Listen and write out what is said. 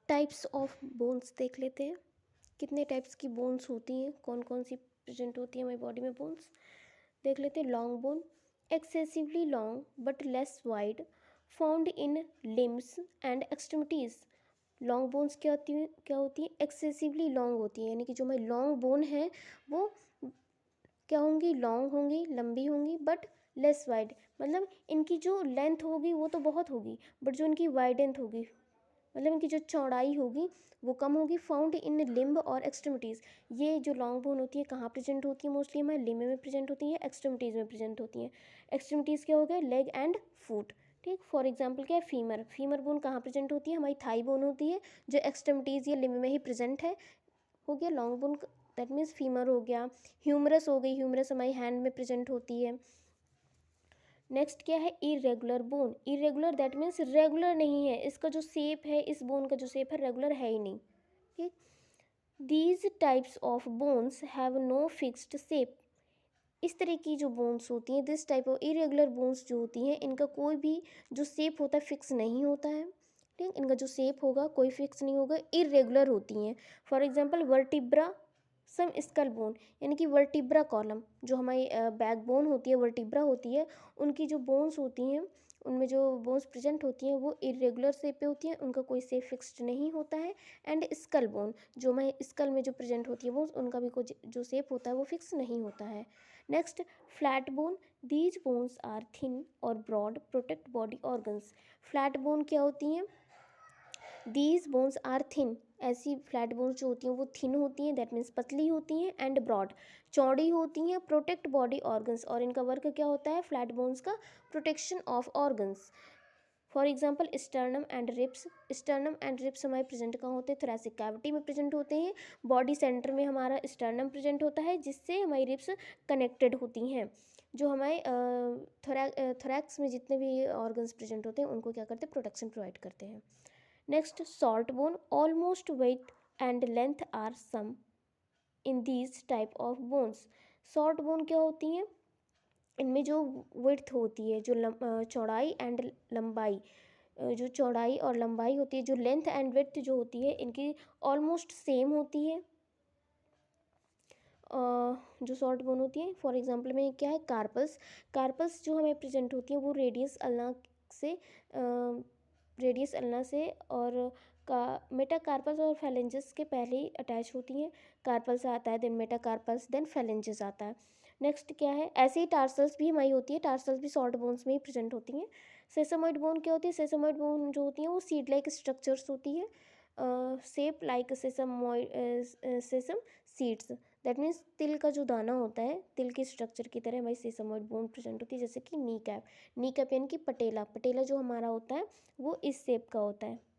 Types of bones देख लेते हैं। कितने टाइप्स की बोन्स होती हैं, कौन कौन सी प्रेजेंट होती है हमारी बॉडी में बोन्स देख लेते हैं। Long bone, excessively long but less wide, found in limbs and extremities. Long bones क्या होती हैं एक्सेसिवली लॉन्ग होती हैं, यानी कि जो हमारी लॉन्ग बोन है वो क्या होंगी, लॉन्ग होंगी, लंबी होंगी, बट लेस वाइड, मतलब इनकी जो लेंथ होगी वो तो बहुत होगी, बट जो इनकी वाइडेंथ होगी, मतलब इनकी जो चौड़ाई होगी वो कम होगी। फाउंड इन लिम्ब और एक्सट्रीमिटीज़। ये जो लॉन्ग बोन होती है कहाँ प्रेजेंट होती है, मोस्टली हमारे लिम्ब में प्रेजेंट होती है, एक्सट्रीमिटीज़ में प्रेजेंट होती हैं। एक्सट्रीमिटीज़ क्या हो गया, लेग एंड फुट। ठीक, फॉर एग्जाम्पल क्या है, फीमर। फीमर बोन कहाँ प्रेजेंट होती है, हमारी थाई बोन होती है, जो एक्सट्रीमिटीज़ या लिम्ब में ही प्रेजेंट है। हो गया long bone, that means femur हो गया। ह्यूमरस हो गई, ह्यूमरस हमारी हैंड में प्रेजेंट होती है। नेक्स्ट क्या है, irregular bone. Irregular that means regular नहीं है, इसका जो शेप है, इस बोन का जो शेप है रेगुलर है ही नहीं। ठीक, these types of bones have no fixed shape. इस तरह की जो बोन्स होती हैं, this type of irregular bones जो होती हैं, इनका कोई भी जो शेप होता है फिक्स नहीं होता है। ठीक, इनका जो शेप होगा कोई फिक्स नहीं होगा, इरेगुलर होती हैं। For example vertebra some skull bone, यानी कि वर्टिब्रा कॉलम, जो हमारी बैकबोन होती है, वर्टिब्रा होती है, उनकी जो बोन्स होती हैं, उनमें जो बोन्स प्रेजेंट होती हैं वो इरेगुलर शेप पे होती हैं, उनका कोई शेप फिक्स्ड नहीं होता है। एंड स्कल बोन, जो हमारे स्कल में जो प्रेजेंट होती है वो उनका भी कुछ जो शेप होता है वो फिक्स नहीं होता है। Next, flat bone. These bones are thin और broad, protect body organs. Flat bone क्या होती हैं, दीज बोन्स आर थिन, ऐसी फ्लैट बोन्स जो होती हैं वो थिन होती हैं, दैट मीन्स पतली होती हैं, एंड ब्रॉड, चौड़ी होती हैं, प्रोटेक्ट बॉडी ऑर्गन्स, और इनका वर्क क्या होता है फ्लैट बोन्स का, protection of organs. For example sternum and ribs. Sternum and ribs हमारे प्रेजेंट कहाँ होते हैं, थोरैसिक कैविटी में प्रेजेंट होते हैं। बॉडी सेंटर में हमारा स्टर्नम प्रेजेंट होता है, जिससे हमारी रिब्स कनेक्टेड होती हैं। जो हमारे थोरैक्स में जितने भी ऑर्गन्स प्रेजेंट होते हैं उनको क्या करते हैं, प्रोटेक्शन प्रोवाइड करते हैं। Next, salt bone. Almost weight and length are same in these type of bones. Salt bone क्या होती हैं, इनमें जो विड्थ होती है, जो चौड़ाई एंड लंबाई, जो चौड़ाई और लंबाई होती है, जो लेंथ एंड विड्थ जो होती है इनकी ऑलमोस्ट सेम होती है। जो शॉर्ट बोन होती है, फॉर एग्जांपल में क्या है, कार्पल्स। कार्पल्स जो हमें प्रेजेंट होती हैं वो रेडियस अल्ना से और का मेटाकार्पल्स और फैलेंजेस के पहले ही अटैच होती हैं। कार्पल्स आता है, देन मेटाकार्पल्स, देन फैलेंजेस आता है। नेक्स्ट क्या है, ऐसे ही टार्सल्स भी हमारी होती है, टार्सल्स भी शॉर्ट बोन्स में ही प्रेजेंट होती हैं। सेसमोइड बोन क्या होती है, सेसमोइड बोन जो होती है वो सीड लाइक स्ट्रक्चर्स होती है, shape like सेसम seeds, that means तिल का जो दाना होता है, तिल के स्ट्रक्चर की तरह हमारी सेसमोइड बोन प्रेजेंट होती है। जैसे कि नी कैप, नी कैप यानी कि पटेला, पटेला जो हमारा होता है वो इस शेप का होता है।